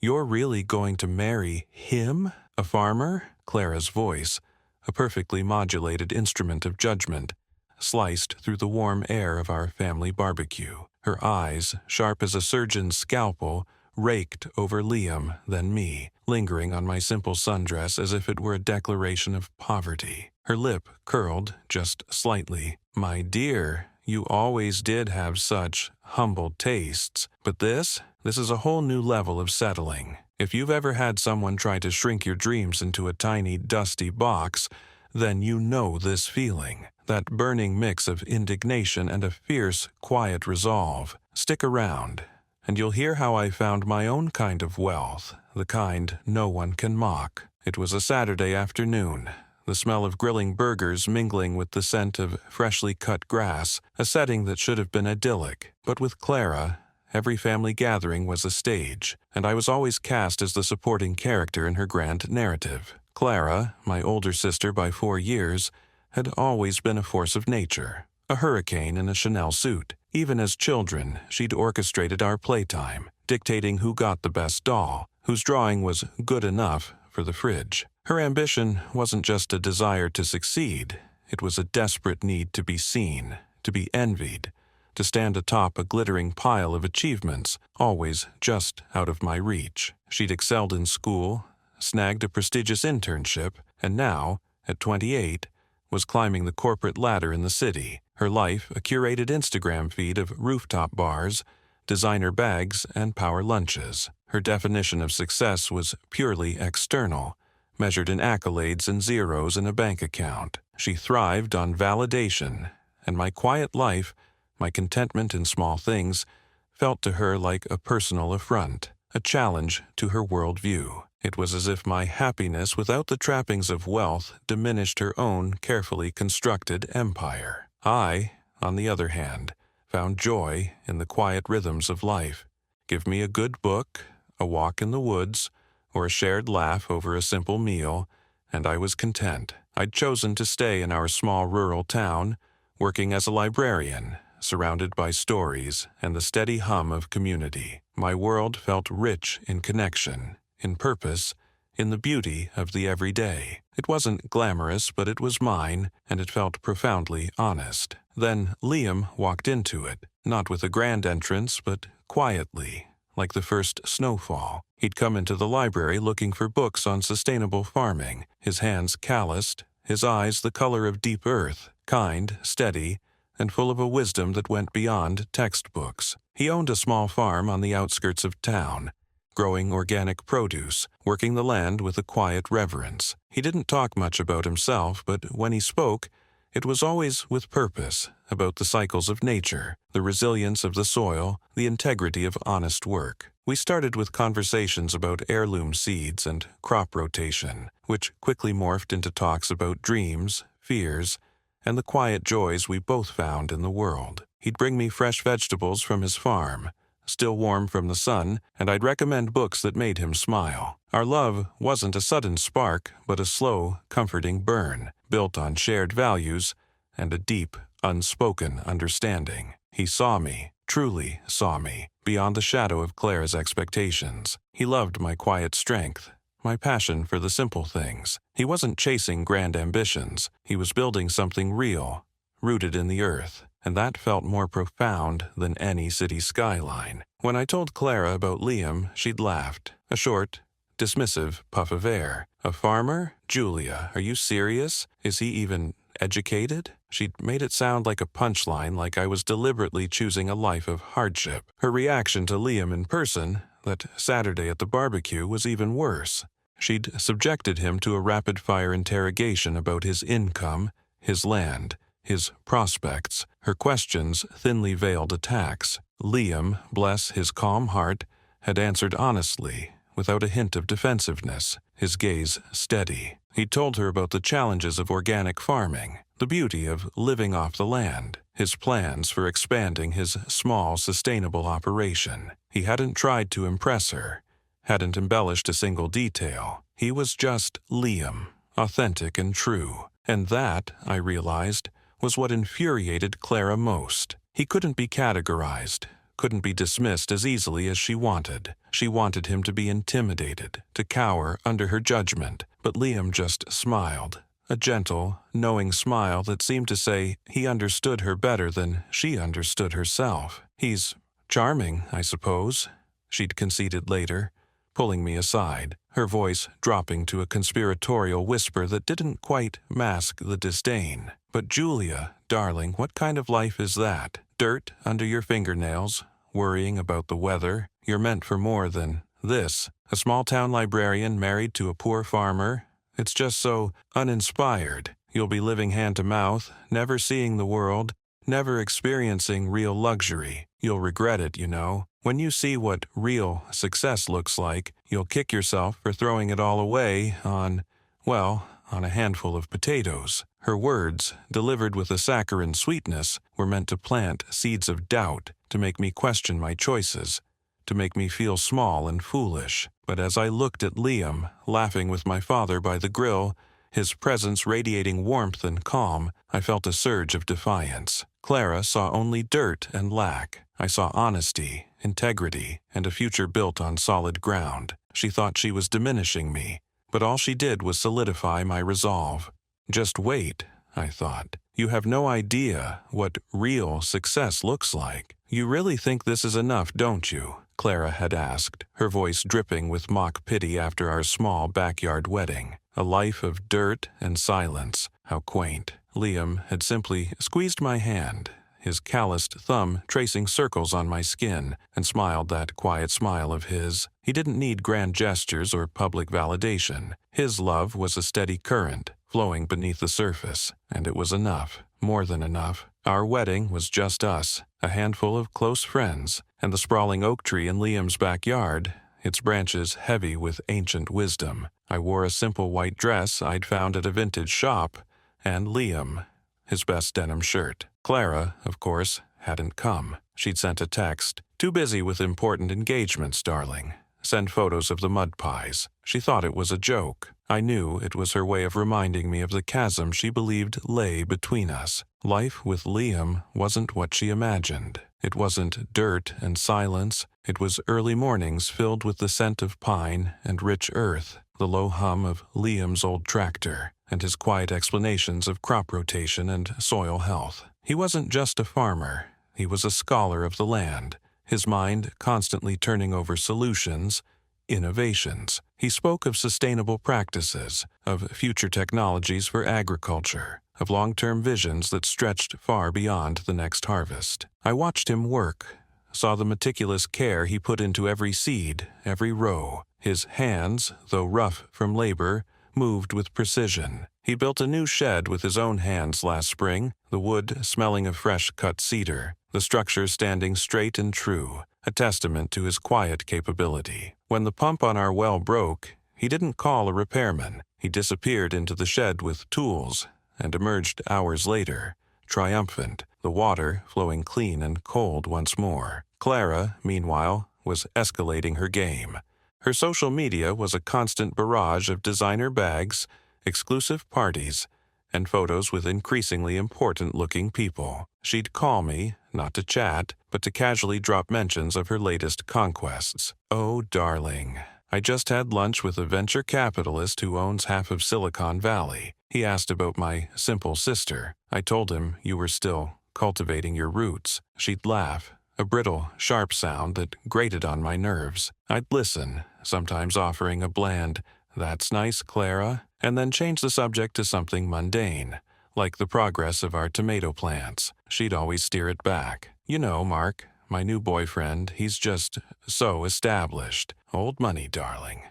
"You're really going to marry him? A farmer?" Clara's voice, a perfectly modulated instrument of judgment, sliced through the warm air of our family barbecue. Her eyes, sharp as a surgeon's scalpel, raked over Liam, then me, lingering on my simple sundress as if it were a declaration of poverty. Her lip curled just slightly. "My dear, you always did have such humble tastes, but this is a whole new level of settling. If you've ever had someone try to shrink your dreams into a tiny, dusty box, then you know this feeling, that burning mix of indignation and a fierce, quiet resolve. Stick around, and you'll hear how I found my own kind of wealth, the kind no one can mock." It was a Saturday afternoon, the smell of grilling burgers mingling with the scent of freshly cut grass, a setting that should have been idyllic. But with Clara, every family gathering was a stage, and I was always cast as the supporting character in her grand narrative. Clara, my older sister by 4 years, had always been a force of nature, a hurricane in a Chanel suit. Even as children, she'd orchestrated our playtime, dictating who got the best doll, whose drawing was good enough for the fridge. Her ambition wasn't just a desire to succeed, it was a desperate need to be seen, to be envied, to stand atop a glittering pile of achievements, always just out of my reach. She'd excelled in school, snagged a prestigious internship, and now, at 28, was climbing the corporate ladder in the city, her life a curated Instagram feed of rooftop bars, designer bags, and power lunches. Her definition of success was purely external, measured in accolades and zeros in a bank account. She thrived on validation, and my quiet life, my contentment in small things, felt to her like a personal affront, a challenge to her worldview. It was as if my happiness without the trappings of wealth diminished her own carefully constructed empire. I, on the other hand, found joy in the quiet rhythms of life. Give me a good book, a walk in the woods, or a shared laugh over a simple meal, and I was content. I'd chosen to stay in our small rural town, working as a librarian, surrounded by stories and the steady hum of community. My world felt rich in connection, in purpose, in the beauty of the everyday. It wasn't glamorous, but it was mine, and it felt profoundly honest. Then Liam walked into it, not with a grand entrance, but quietly, like the first snowfall. He'd come into the library looking for books on sustainable farming, his hands calloused, his eyes the color of deep earth, kind, steady, and full of a wisdom that went beyond textbooks. He owned a small farm on the outskirts of town, growing organic produce, working the land with a quiet reverence. He didn't talk much about himself, but when he spoke, it was always with purpose, about the cycles of nature, the resilience of the soil, the integrity of honest work. We started with conversations about heirloom seeds and crop rotation, which quickly morphed into talks about dreams, fears, and the quiet joys we both found in the world. He'd bring me fresh vegetables from his farm, still warm from the sun, and I'd recommend books that made him smile. Our love wasn't a sudden spark, but a slow, comforting burn, built on shared values and a deep, unspoken understanding. He saw me, truly saw me, beyond the shadow of Clara's expectations. He loved my quiet strength, my passion for the simple things. He wasn't chasing grand ambitions. He was building something real, rooted in the earth, and that felt more profound than any city skyline. When I told Clara about Liam, she'd laughed, a short, dismissive puff of air. "A farmer? Julia, are you serious? Is he even educated?" She'd made it sound like a punchline, like I was deliberately choosing a life of hardship. Her reaction to Liam in person, that Saturday at the barbecue, was even worse. She'd subjected him to a rapid-fire interrogation about his income, his land, his prospects, her questions thinly veiled attacks. Liam, bless his calm heart, had answered honestly, without a hint of defensiveness, his gaze steady. He'd told her about the challenges of organic farming, the beauty of living off the land, his plans for expanding his small, sustainable operation. He hadn't tried to impress her, hadn't embellished a single detail. He was just Liam, authentic and true. And that, I realized, was what infuriated Clara most. He couldn't be categorized, couldn't be dismissed as easily as she wanted. She wanted him to be intimidated, to cower under her judgment, but Liam just smiled. A gentle, knowing smile that seemed to say he understood her better than she understood herself. "He's charming, I suppose," she'd conceded later, pulling me aside, her voice dropping to a conspiratorial whisper that didn't quite mask the disdain. "But Julia, darling, what kind of life is that? Dirt under your fingernails, worrying about the weather. You're meant for more than this. A small-town librarian married to a poor farmer. It's just so uninspired. You'll be living hand-to-mouth, never seeing the world, never experiencing real luxury. You'll regret it, you know. When you see what real success looks like, you'll kick yourself for throwing it all away on a handful of potatoes." Her words, delivered with a saccharine sweetness, were meant to plant seeds of doubt, to make me question my choices, to make me feel small and foolish. But as I looked at Liam, laughing with my father by the grill, his presence radiating warmth and calm, I felt a surge of defiance. Clara saw only dirt and lack. I saw honesty, integrity, and a future built on solid ground. She thought she was diminishing me, but all she did was solidify my resolve. "Just wait," I thought. "You have no idea what real success looks like." "You really think this is enough, don't you?" Clara had asked, her voice dripping with mock pity after our small backyard wedding. A life of dirt and silence. How quaint. Liam had simply squeezed my hand, his calloused thumb tracing circles on my skin, and smiled that quiet smile of his. He didn't need grand gestures or public validation. His love was a steady current, flowing beneath the surface, and it was enough, more than enough. Our wedding was just us, a handful of close friends, and the sprawling oak tree in Liam's backyard, its branches heavy with ancient wisdom. I wore a simple white dress I'd found at a vintage shop, and Liam, his best denim shirt. Clara, of course, hadn't come. She'd sent a text, "Too busy with important engagements, darling. Send photos of the mud pies." She thought it was a joke. I knew it was her way of reminding me of the chasm she believed lay between us. Life with Liam wasn't what she imagined. It wasn't dirt and silence. It was early mornings filled with the scent of pine and rich earth, the low hum of Liam's old tractor, and his quiet explanations of crop rotation and soil health. He wasn't just a farmer. He was a scholar of the land, his mind constantly turning over solutions, innovations. He spoke of sustainable practices, of future technologies for agriculture, of long-term visions that stretched far beyond the next harvest. I watched him work, saw the meticulous care he put into every seed, every row. His hands, though rough from labor, moved with precision. He built a new shed with his own hands last spring, the wood smelling of fresh-cut cedar, the structure standing straight and true, a testament to his quiet capability. When the pump on our well broke, he didn't call a repairman. He disappeared into the shed with tools and emerged hours later, triumphant, the water flowing clean and cold once more. Clara, meanwhile, was escalating her game. Her social media was a constant barrage of designer bags, exclusive parties, and photos with increasingly important-looking people. She'd call me, not to chat, but to casually drop mentions of her latest conquests. "Oh, darling, I just had lunch with a venture capitalist who owns half of Silicon Valley. He asked about my simple sister. I told him you were still cultivating your roots." She'd laugh, a brittle, sharp sound that grated on my nerves. I'd listen, sometimes offering a bland, "That's nice, Clara," and then change the subject to something mundane, like the progress of our tomato plants. She'd always steer it back. "You know, Mark, my new boyfriend, he's just so established. Old money, darling.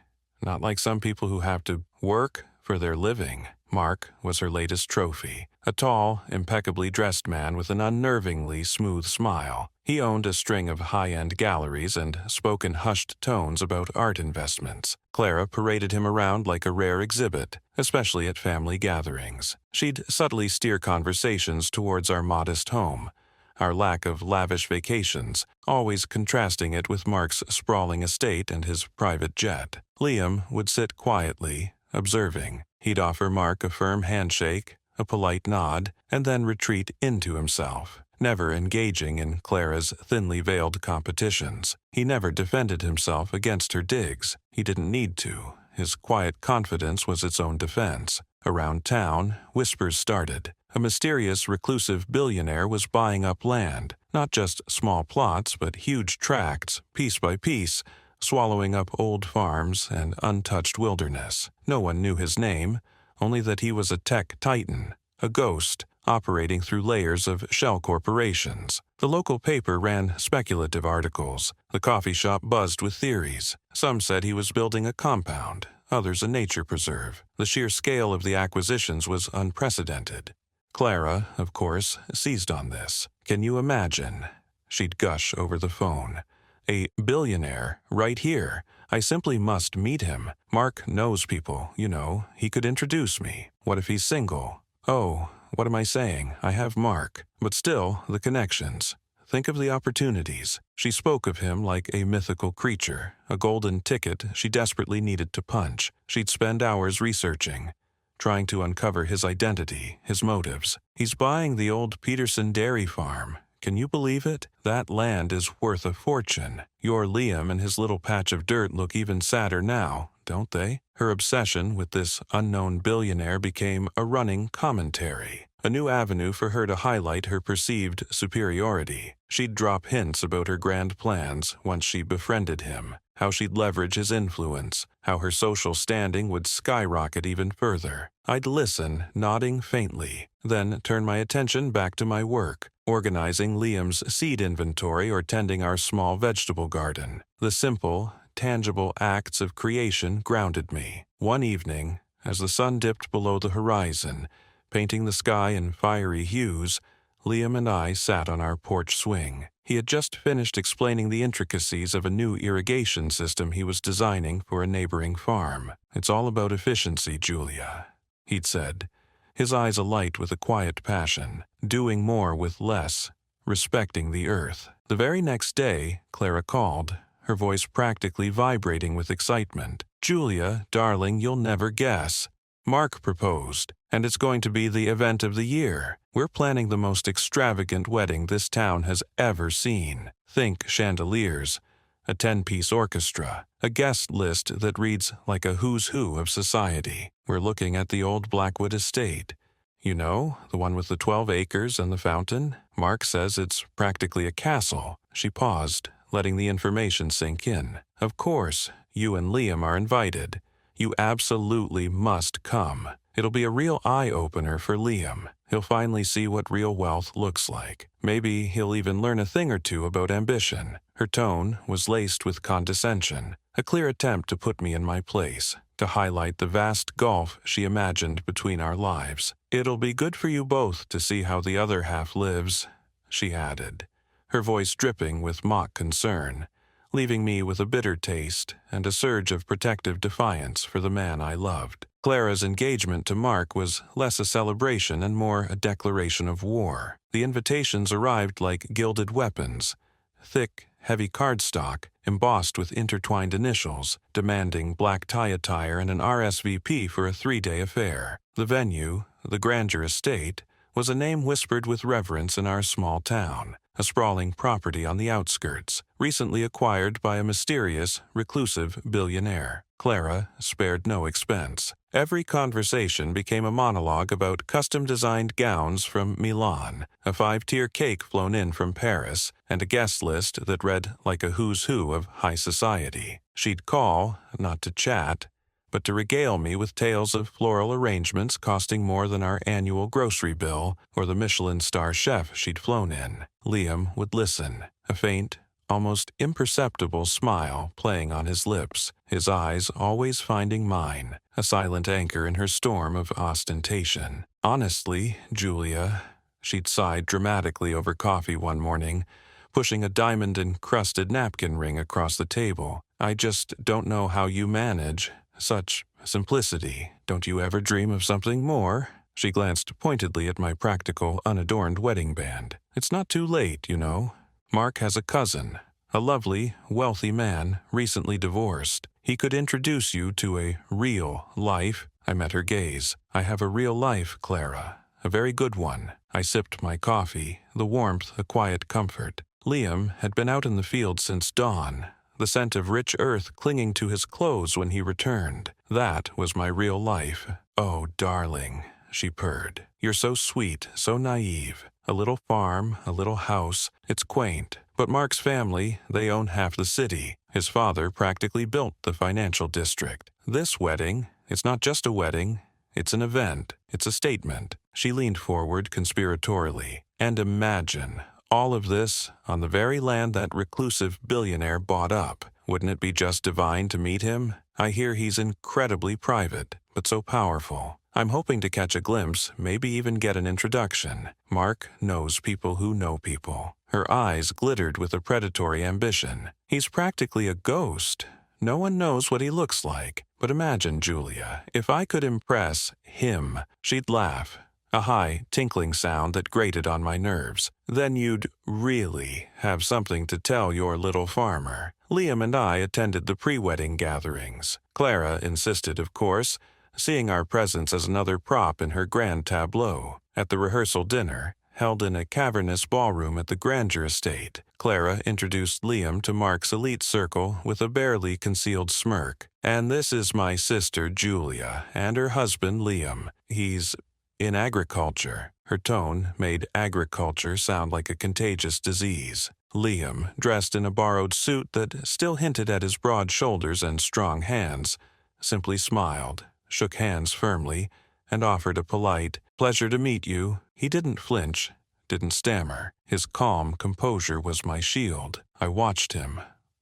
Not like some people who have to work for their living." Mark was her latest trophy, a tall, impeccably dressed man with an unnervingly smooth smile. He owned a string of high-end galleries and spoke in hushed tones about art investments. Clara paraded him around like a rare exhibit, especially at family gatherings. She'd subtly steer conversations towards our modest home, our lack of lavish vacations, always contrasting it with Mark's sprawling estate and his private jet. Liam would sit quietly, observing. He'd offer Mark a firm handshake, a polite nod, and then retreat into himself. never engaging in Clara's thinly veiled competitions. He never defended himself against her digs. He didn't need to. His quiet confidence was its own defense. Around town, whispers started. A mysterious, reclusive billionaire was buying up land, not just small plots, but huge tracts, piece by piece, swallowing up old farms and untouched wilderness. No one knew his name, only that he was a tech titan, a ghost, operating through layers of shell corporations. The local paper ran speculative articles. The coffee shop buzzed with theories. Some said he was building a compound, others a nature preserve. The sheer scale of the acquisitions was unprecedented. Clara, of course, seized on this. "Can you imagine?" She'd gush over the phone. "A billionaire, right here. I simply must meet him. Mark knows people, you know. He could introduce me. What if he's single? Oh, what am I saying? I have Mark. But still, the connections. Think of the opportunities." She spoke of him like a mythical creature, a golden ticket she desperately needed to punch. She'd spend hours researching, trying to uncover his identity, his motives. "He's buying the old Peterson dairy farm. Can you believe it? That land is worth a fortune. Your Liam and his little patch of dirt look even sadder now, don't they?" Her obsession with this unknown billionaire became a running commentary, a new avenue for her to highlight her perceived superiority. She'd drop hints about her grand plans once she befriended him, how she'd leverage his influence, how her social standing would skyrocket even further. I'd listen, nodding faintly, then turn my attention back to my work, organizing Liam's seed inventory or tending our small vegetable garden. The simple, tangible acts of creation grounded me. One evening, as the sun dipped below the horizon, painting the sky in fiery hues, Liam and I sat on our porch swing. He had just finished explaining the intricacies of a new irrigation system he was designing for a neighboring farm. "It's all about efficiency, Julia," he'd said, his eyes alight with a quiet passion, doing more with less, respecting the earth. The very next day, Clara called, her voice practically vibrating with excitement. "Julia, darling, you'll never guess. Mark proposed, and it's going to be the event of the year. We're planning the most extravagant wedding this town has ever seen. Think chandeliers, a 10-piece orchestra, a guest list that reads like a who's who of society. We're looking at the old Blackwood estate. You know, the one with the 12 acres and the fountain? Mark says it's practically a castle." She paused, letting the information sink in. "Of course, you and Liam are invited. You absolutely must come. It'll be a real eye-opener for Liam. He'll finally see what real wealth looks like. Maybe he'll even learn a thing or two about ambition." Her tone was laced with condescension, a clear attempt to put me in my place, to highlight the vast gulf she imagined between our lives. "It'll be good for you both to see how the other half lives," she added, her voice dripping with mock concern, leaving me with a bitter taste and a surge of protective defiance for the man I loved. Clara's engagement to Mark was less a celebration and more a declaration of war. The invitations arrived like gilded weapons, thick, heavy cardstock, embossed with intertwined initials, demanding black tie attire and an RSVP for a 3-day affair. The venue, the Grandeur Estate, was a name whispered with reverence in our small town, a sprawling property on the outskirts, recently acquired by a mysterious, reclusive billionaire. Clara spared no expense. Every conversation became a monologue about custom-designed gowns from Milan, a 5-tier cake flown in from Paris, and a guest list that read like a who's who of high society. She'd call, not to chat, but to regale me with tales of floral arrangements costing more than our annual grocery bill or the Michelin star chef she'd flown in. Liam would listen, a faint, almost imperceptible smile playing on his lips, his eyes always finding mine, a silent anchor in her storm of ostentation. "Honestly, Julia," she'd sighed dramatically over coffee one morning, pushing a diamond-encrusted napkin ring across the table, "I just don't know how you manage. Such simplicity. Don't you ever dream of something more?" She glanced pointedly at my practical, unadorned wedding band. "It's not too late, you know. Mark has a cousin, a lovely, wealthy man, recently divorced. He could introduce you to a real life." I met her gaze. "I have a real life, Clara. a very good one. I sipped my coffee, the warmth a quiet comfort. Liam had been out in the field since dawn, the scent of rich earth clinging to his clothes when he returned. That was my real life. "Oh, darling," she purred. "You're so sweet, so naive. A little farm, a little house. It's quaint. But Mark's family, they own half the city. His father practically built the financial district. This wedding, it's not just a wedding. It's an event. It's a statement." She leaned forward conspiratorially. "And imagine, all of this on the very land that reclusive billionaire bought up. Wouldn't it be just divine to meet him? I hear he's incredibly private, but so powerful. I'm hoping to catch a glimpse, maybe even get an introduction. Mark knows people who know people." Her eyes glittered with a predatory ambition. "He's practically a ghost. No one knows what he looks like. But imagine, Julia, if I could impress him." She'd laugh, a high, tinkling sound that grated on my nerves. "Then you'd really have something to tell your little farmer." Liam and I attended the pre-wedding gatherings. Clara insisted, of course, seeing our presence as another prop in her grand tableau. At the rehearsal dinner, held in a cavernous ballroom at the Granger estate, Clara introduced Liam to Mark's elite circle with a barely concealed smirk. "And this is my sister Julia, and her husband Liam. He's in agriculture." Her tone made agriculture sound like a contagious disease. Liam, dressed in a borrowed suit that still hinted at his broad shoulders and strong hands, simply smiled, shook hands firmly, and offered a polite, "Pleasure to meet you." He didn't flinch, didn't stammer. His calm composure was my shield. I watched him,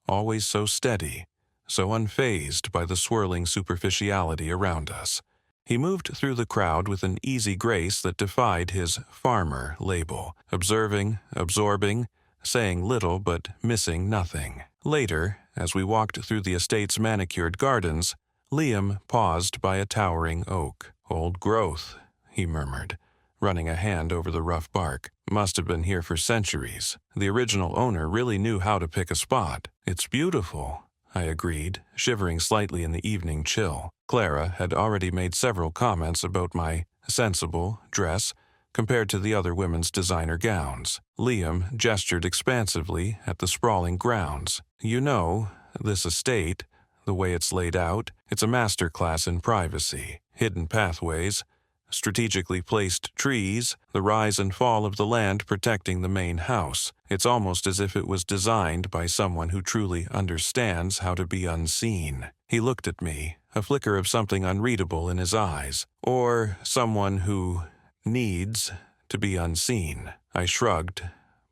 always so steady, so unfazed by the swirling superficiality around us. He moved through the crowd with an easy grace that defied his farmer label, observing, absorbing, saying little but missing nothing. Later, as we walked through the estate's manicured gardens, Liam paused by a towering oak. "Old growth," he murmured, running a hand over the rough bark. "Must have been here for centuries. The original owner really knew how to pick a spot." "It's beautiful," I agreed, shivering slightly in the evening chill. Clara had already made several comments about my sensible dress compared to the other women's designer gowns. Liam gestured expansively at the sprawling grounds. "You know, this estate, the way it's laid out, it's a masterclass in privacy. Hidden pathways, strategically placed trees, the rise and fall of the land protecting the main house. It's almost as if it was designed by someone who truly understands how to be unseen." He looked at me, a flicker of something unreadable in his eyes. "Or someone who needs to be unseen." I shrugged,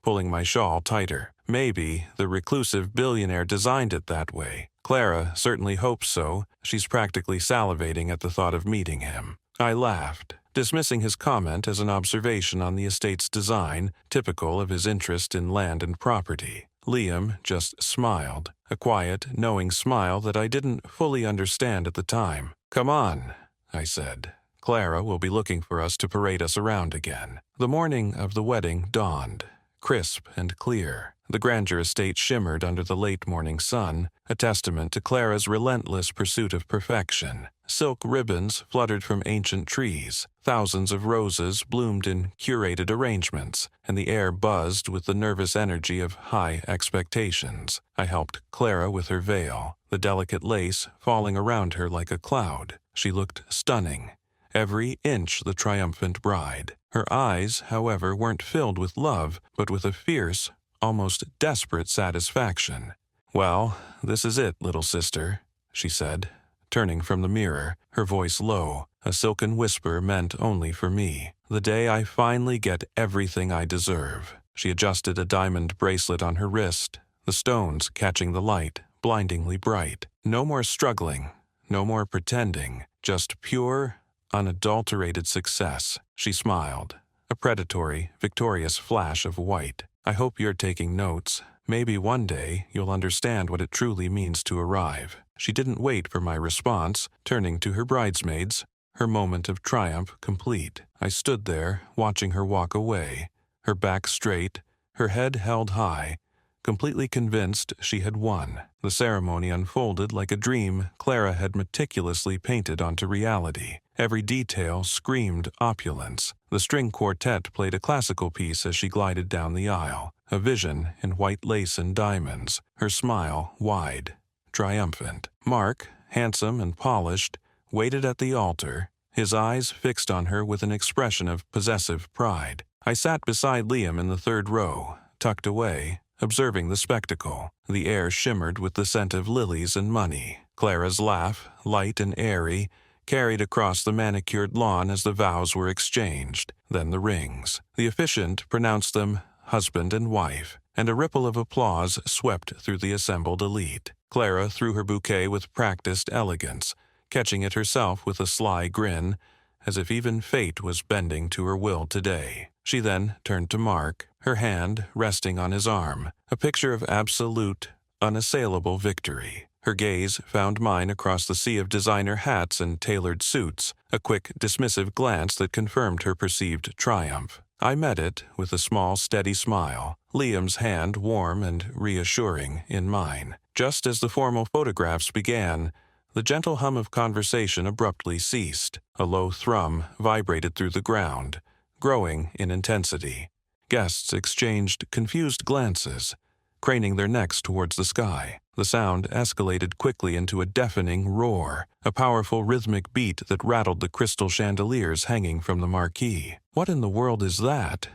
pulling my shawl tighter. "Maybe the reclusive billionaire designed it that way. Clara certainly hopes so. She's practically salivating at the thought of meeting him." I laughed, dismissing his comment as an observation on the estate's design, typical of his interest in land and property. Liam just smiled, a quiet, knowing smile that I didn't fully understand at the time. "Come on," I said. "Clara will be looking for us to parade us around again." The morning of the wedding dawned, crisp and clear. The Granger estate shimmered under the late morning sun, a testament to Clara's relentless pursuit of perfection. Silk ribbons fluttered from ancient trees, thousands of roses bloomed in curated arrangements, and the air buzzed with the nervous energy of high expectations. I helped Clara with her veil, the delicate lace falling around her like a cloud. She looked stunning, every inch the triumphant bride. Her eyes, however, weren't filled with love, but with a fierce, almost desperate satisfaction. "Well, this is it, little sister," she said, turning from the mirror, her voice low, a silken whisper meant only for me. "The day I finally get everything I deserve." She adjusted a diamond bracelet on her wrist, the stones catching the light, blindingly bright. No more struggling, no more pretending, just pure, unadulterated success. She smiled, a predatory, victorious flash of white. "I hope you're taking notes. Maybe one day you'll understand what it truly means to arrive." She didn't wait for my response, turning to her bridesmaids, her moment of triumph complete. I stood there, watching her walk away, her back straight, her head held high, completely convinced she had won. The ceremony unfolded like a dream Clara had meticulously painted onto reality. Every detail screamed opulence. The string quartet played a classical piece as she glided down the aisle, a vision in white lace and diamonds, her smile wide, triumphant. Mark, handsome and polished, waited at the altar, his eyes fixed on her with an expression of possessive pride. I sat beside Liam in the third row, tucked away, observing the spectacle. The air shimmered with the scent of lilies and money. Clara's laugh, light and airy, carried across the manicured lawn as the vows were exchanged, then the rings. The officiant pronounced them husband and wife, and a ripple of applause swept through the assembled elite. Clara threw her bouquet with practiced elegance, catching it herself with a sly grin, as if even fate was bending to her will today. She then turned to Mark, her hand resting on his arm, a picture of absolute, unassailable victory. Her gaze found mine across the sea of designer hats and tailored suits, a quick, dismissive glance that confirmed her perceived triumph. I met it with a small, steady smile, Liam's hand warm and reassuring in mine. Just as the formal photographs began, the gentle hum of conversation abruptly ceased. A low thrum vibrated through the ground, growing in intensity. Guests exchanged confused glances, craning their necks towards the sky. The sound escalated quickly into a deafening roar, a powerful rhythmic beat that rattled the crystal chandeliers hanging from the marquee. "What in the world is that?"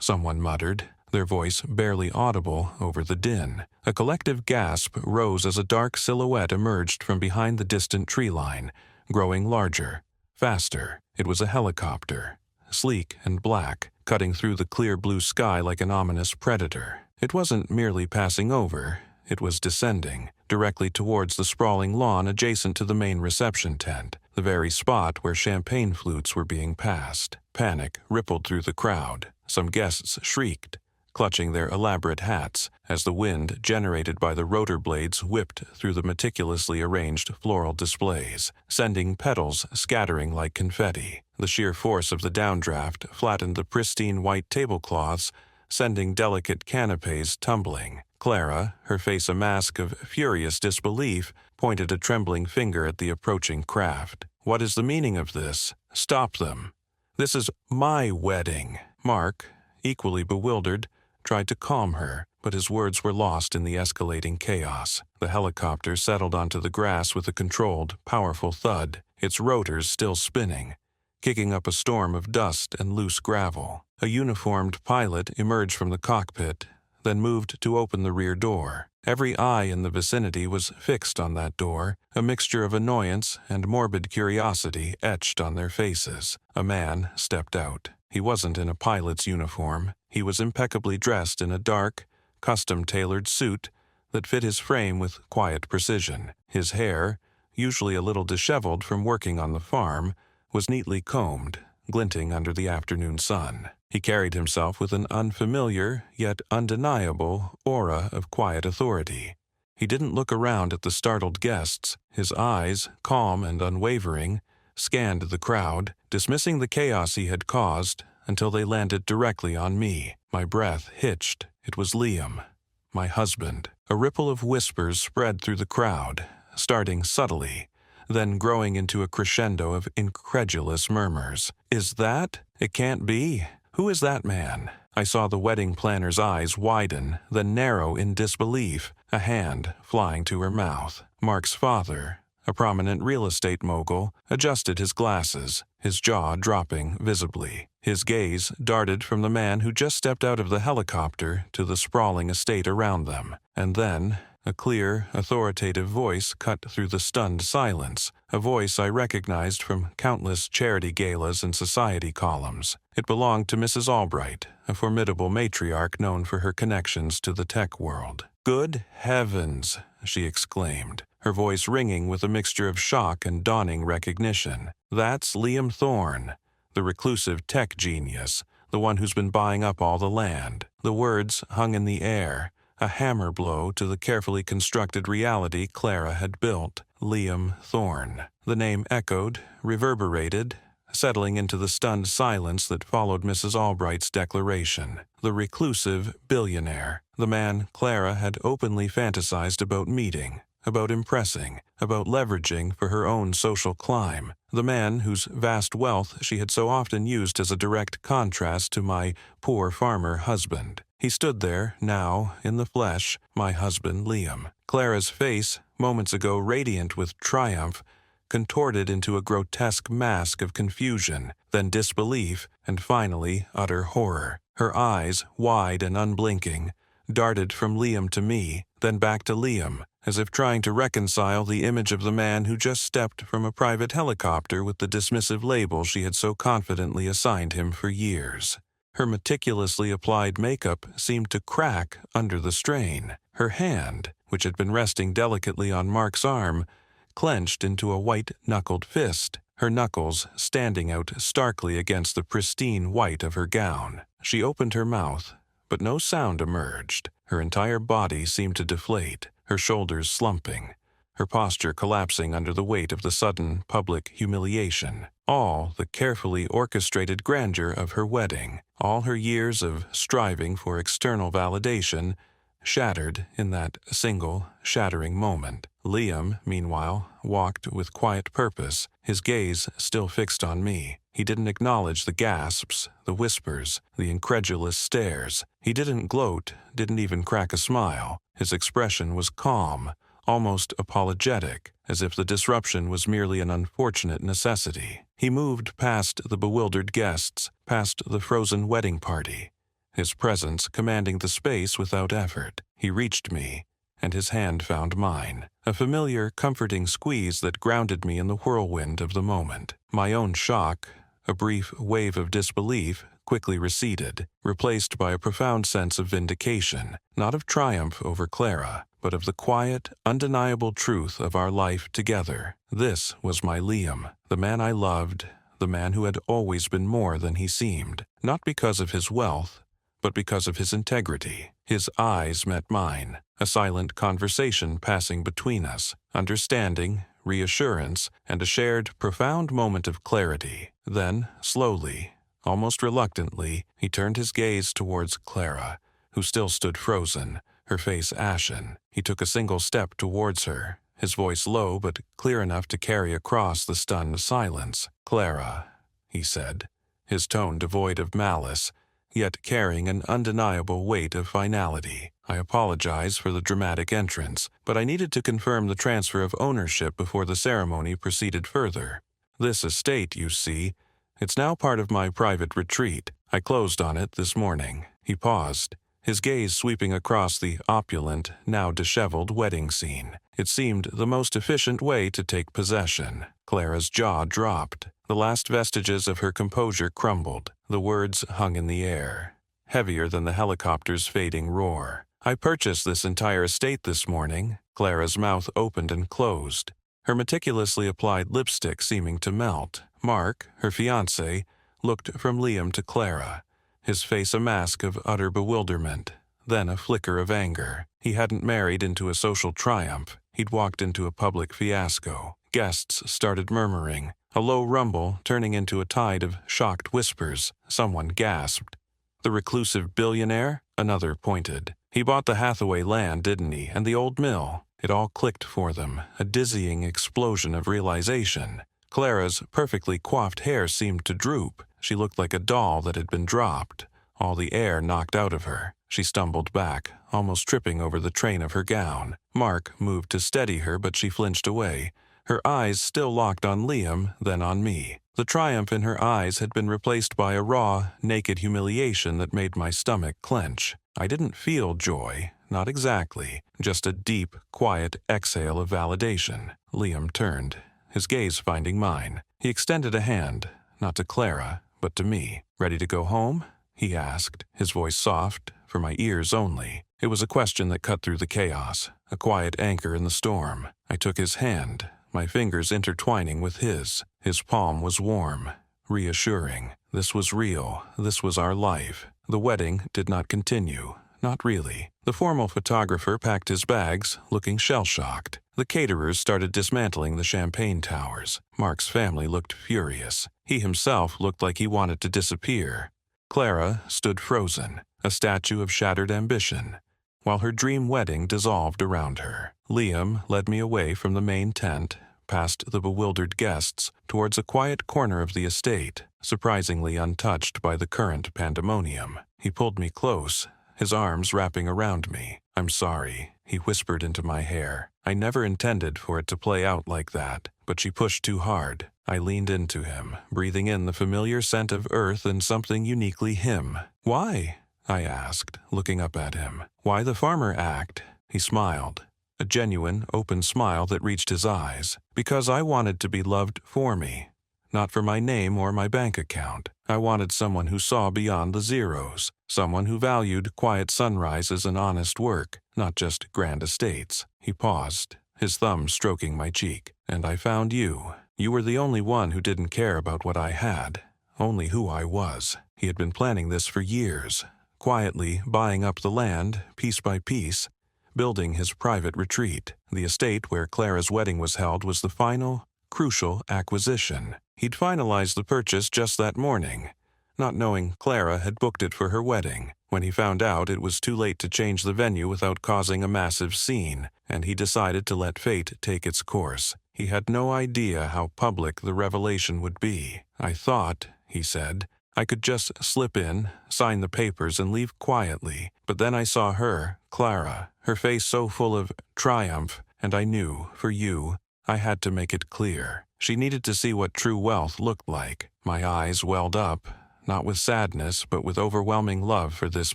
someone muttered, their voice barely audible over the din. A collective gasp rose as a dark silhouette emerged from behind the distant tree line, growing larger, faster. It was a helicopter, sleek and black, cutting through the clear blue sky like an ominous predator. It wasn't merely passing over, it was descending, directly towards the sprawling lawn adjacent to the main reception tent, the very spot where champagne flutes were being passed. Panic rippled through the crowd. Some guests shrieked, clutching their elaborate hats, as the wind generated by the rotor blades whipped through the meticulously arranged floral displays, sending petals scattering like confetti. The sheer force of the downdraft flattened the pristine white tablecloths, sending delicate canapes tumbling. Clara, her face a mask of furious disbelief, pointed a trembling finger at the approaching craft. "What is the meaning of this? Stop them. This is my wedding." Mark, equally bewildered, tried to calm her, but his words were lost in the escalating chaos. The helicopter settled onto the grass with a controlled, powerful thud, its rotors still spinning, kicking up a storm of dust and loose gravel. A uniformed pilot emerged from the cockpit, then moved to open the rear door. Every eye in the vicinity was fixed on that door, a mixture of annoyance and morbid curiosity etched on their faces. A man stepped out. He wasn't in a pilot's uniform. He was impeccably dressed in a dark, custom-tailored suit that fit his frame with quiet precision. His hair, usually a little disheveled from working on the farm, was neatly combed, glinting under the afternoon sun. He carried himself with an unfamiliar, yet undeniable, aura of quiet authority. He didn't look around at the startled guests. His eyes, calm and unwavering, scanned the crowd, dismissing the chaos he had caused, until they landed directly on me. My breath hitched. It was Liam, my husband. A ripple of whispers spread through the crowd, starting subtly, then growing into a crescendo of incredulous murmurs. "Is that? It can't be. Who is that man?" I saw the wedding planner's eyes widen, then narrow in disbelief, a hand flying to her mouth. Mark's father, a prominent real estate mogul, adjusted his glasses, his jaw dropping visibly. His gaze darted from the man who just stepped out of the helicopter to the sprawling estate around them, and then a clear, authoritative voice cut through the stunned silence, a voice I recognized from countless charity galas and society columns. It belonged to Mrs. Albright, a formidable matriarch known for her connections to the tech world. "Good heavens!" she exclaimed, her voice ringing with a mixture of shock and dawning recognition. "That's Liam Thorne, the reclusive tech genius, the one who's been buying up all the land." The words hung in the air, a hammer blow to the carefully constructed reality Clara had built. Liam Thorne. The name echoed, reverberated, settling into the stunned silence that followed Mrs. Albright's declaration. The reclusive billionaire, the man Clara had openly fantasized about meeting. about impressing, about leveraging for her own social climb, the man whose vast wealth she had so often used as a direct contrast to my poor farmer husband. He stood there, now, in the flesh, my husband Liam. Clara's face, moments ago radiant with triumph, contorted into a grotesque mask of confusion, then disbelief, and finally utter horror. Her eyes, wide and unblinking, darted from Liam to me, then back to Liam, as if trying to reconcile the image of the man who just stepped from a private helicopter with the dismissive label she had so confidently assigned him for years. Her meticulously applied makeup seemed to crack under the strain. Her hand, which had been resting delicately on Mark's arm, clenched into a white-knuckled fist, her knuckles standing out starkly against the pristine white of her gown. She opened her mouth, but no sound emerged. Her entire body seemed to deflate, her shoulders slumping, her posture collapsing under the weight of the sudden public humiliation. All the carefully orchestrated grandeur of her wedding, all her years of striving for external validation, shattered in that single, shattering moment. Liam, meanwhile, walked with quiet purpose, his gaze still fixed on me. He didn't acknowledge the gasps, the whispers, the incredulous stares. He didn't gloat, didn't even crack a smile. His expression was calm, almost apologetic, as if the disruption was merely an unfortunate necessity. He moved past the bewildered guests, past the frozen wedding party, his presence commanding the space without effort. He reached me, and his hand found mine, a familiar, comforting squeeze that grounded me in the whirlwind of the moment. My own shock, a brief wave of disbelief, quickly receded, replaced by a profound sense of vindication, not of triumph over Clara, but of the quiet, undeniable truth of our life together. This was my Liam, the man I loved, the man who had always been more than he seemed, not because of his wealth, but because of his integrity. His eyes met mine, a silent conversation passing between us, understanding, reassurance, and a shared, profound moment of clarity. Then, slowly, almost reluctantly, he turned his gaze towards Clara, who still stood frozen, her face ashen. He took a single step towards her, his voice low but clear enough to carry across the stunned silence. "Clara," he said, his tone devoid of malice, yet carrying an undeniable weight of finality. "I apologize for the dramatic entrance, but I needed to confirm the transfer of ownership before the ceremony proceeded further. This estate, you see, it's now part of my private retreat. I closed on it this morning." He paused, his gaze sweeping across the opulent, now disheveled wedding scene. It seemed the most efficient way to take possession. Clara's jaw dropped. The last vestiges of her composure crumbled. The words hung in the air, heavier than the helicopter's fading roar. "I purchased this entire estate this morning." Clara's mouth opened and closed, her meticulously applied lipstick seeming to melt. Mark, her fiancé, looked from Liam to Clara, his face a mask of utter bewilderment, then a flicker of anger. He hadn't married into a social triumph. He'd walked into a public fiasco. Guests started murmuring, a low rumble turning into a tide of shocked whispers. Someone gasped. "The reclusive billionaire?" Another pointed. "He bought the Hathaway land, didn't he, and the old mill?" It all clicked for them, a dizzying explosion of realization. Clara's perfectly coiffed hair seemed to droop. She looked like a doll that had been dropped, all the air knocked out of her. She stumbled back, almost tripping over the train of her gown. Mark moved to steady her, but she flinched away, her eyes still locked on Liam, then on me. The triumph in her eyes had been replaced by a raw, naked humiliation that made my stomach clench. I didn't feel joy, not exactly, just a deep, quiet exhale of validation. Liam turned, his gaze finding mine. He extended a hand, not to Clara, but to me. "Ready to go home?" he asked, his voice soft, for my ears only. It was a question that cut through the chaos, a quiet anchor in the storm. I took his hand, my fingers intertwining with his. His palm was warm, reassuring. This was real. This was our life. The wedding did not continue. Not really. The formal photographer packed his bags, looking shell-shocked. The caterers started dismantling the champagne towers. Mark's family looked furious. He himself looked like he wanted to disappear. Clara stood frozen, a statue of shattered ambition. while her dream wedding dissolved around her. Liam led me away from the main tent, past the bewildered guests, towards a quiet corner of the estate, surprisingly untouched by the current pandemonium. He pulled me close, his arms wrapping around me. "I'm sorry," he whispered into my hair. "I never intended for it to play out like that, but she pushed too hard." I leaned into him, breathing in the familiar scent of earth and something uniquely him. "Why?" I asked, looking up at him. "Why the farmer act?" He smiled, a genuine, open smile that reached his eyes. "Because I wanted to be loved for me, not for my name or my bank account. I wanted someone who saw beyond the zeros, someone who valued quiet sunrises and honest work, not just grand estates." He paused, his thumb stroking my cheek. "And I found you. You were the only one who didn't care about what I had, only who I was." He had been planning this for years, quietly buying up the land, piece by piece, building his private retreat. The estate where Clara's wedding was held was the final, crucial acquisition. He'd finalized the purchase just that morning, not knowing Clara had booked it for her wedding. When he found out, it was too late to change the venue without causing a massive scene, and he decided to let fate take its course. He had no idea how public the revelation would be. "I thought," he said, "I could just slip in, sign the papers, and leave quietly. But then I saw her, Clara, her face so full of triumph, and I knew, for you, I had to make it clear. She needed to see what true wealth looked like." My eyes welled up, not with sadness, but with overwhelming love for this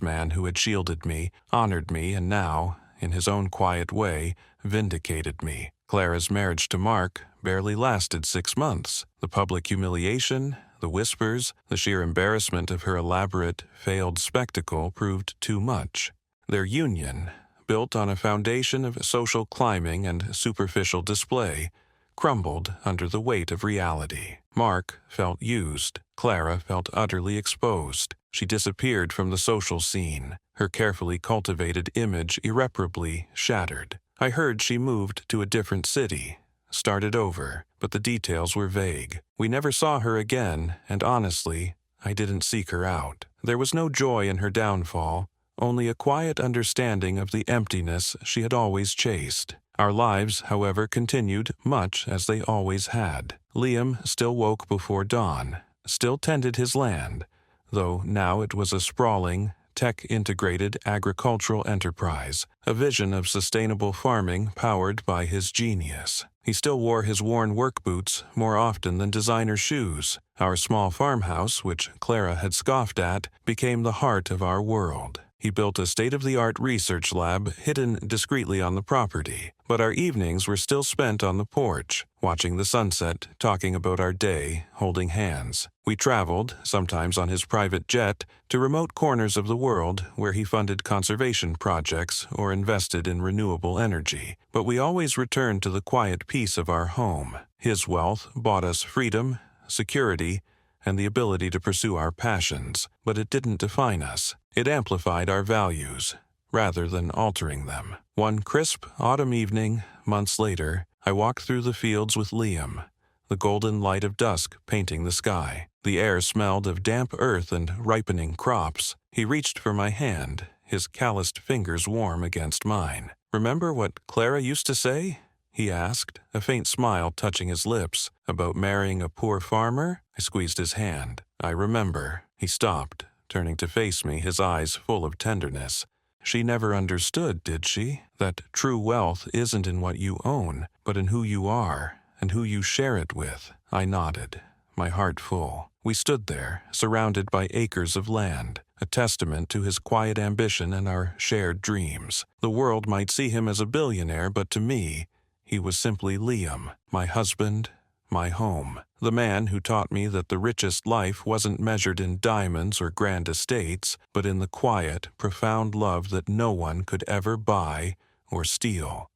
man who had shielded me, honored me, and now, in his own quiet way, vindicated me. Clara's marriage to Mark barely lasted 6 months. The public humiliation, the whispers, the sheer embarrassment of her elaborate, failed spectacle proved too much. Their union, built on a foundation of social climbing and superficial display, crumbled under the weight of reality. Mark felt used. Clara felt utterly exposed. She disappeared from the social scene, her carefully cultivated image irreparably shattered. I heard she moved to a different city, started over, but the details were vague. We never saw her again, and honestly, I didn't seek her out. There was no joy in her downfall, only a quiet understanding of the emptiness she had always chased. Our lives, however, continued much as they always had. Liam still woke before dawn, still tended his land, though now it was a sprawling, tech-integrated agricultural enterprise, a vision of sustainable farming powered by his genius. He still wore his worn work boots more often than designer shoes. Our small farmhouse, which Clara had scoffed at, became the heart of our world. He built a state-of-the-art research lab hidden discreetly on the property, but our evenings were still spent on the porch, watching the sunset, talking about our day, holding hands. We traveled, sometimes on his private jet, to remote corners of the world where he funded conservation projects or invested in renewable energy, but we always returned to the quiet peace of our home. His wealth bought us freedom, security, and the ability to pursue our passions, but it didn't define us. It amplified our values, rather than altering them. One crisp autumn evening, months later, I walked through the fields with Liam, the golden light of dusk painting the sky. The air smelled of damp earth and ripening crops. He reached for my hand, his calloused fingers warm against mine. "Remember what Clara used to say?" he asked, a faint smile touching his lips. "About marrying a poor farmer?" I squeezed his hand. "I remember." He stopped, turning to face me, his eyes full of tenderness. "She never understood, did she? That true wealth isn't in what you own, but in who you are and who you share it with." I nodded, my heart full. We stood there, surrounded by acres of land, a testament to his quiet ambition and our shared dreams. The world might see him as a billionaire, but to me, he was simply Liam, my husband, my home. The man who taught me that the richest life wasn't measured in diamonds or grand estates, but in the quiet, profound love that no one could ever buy or steal.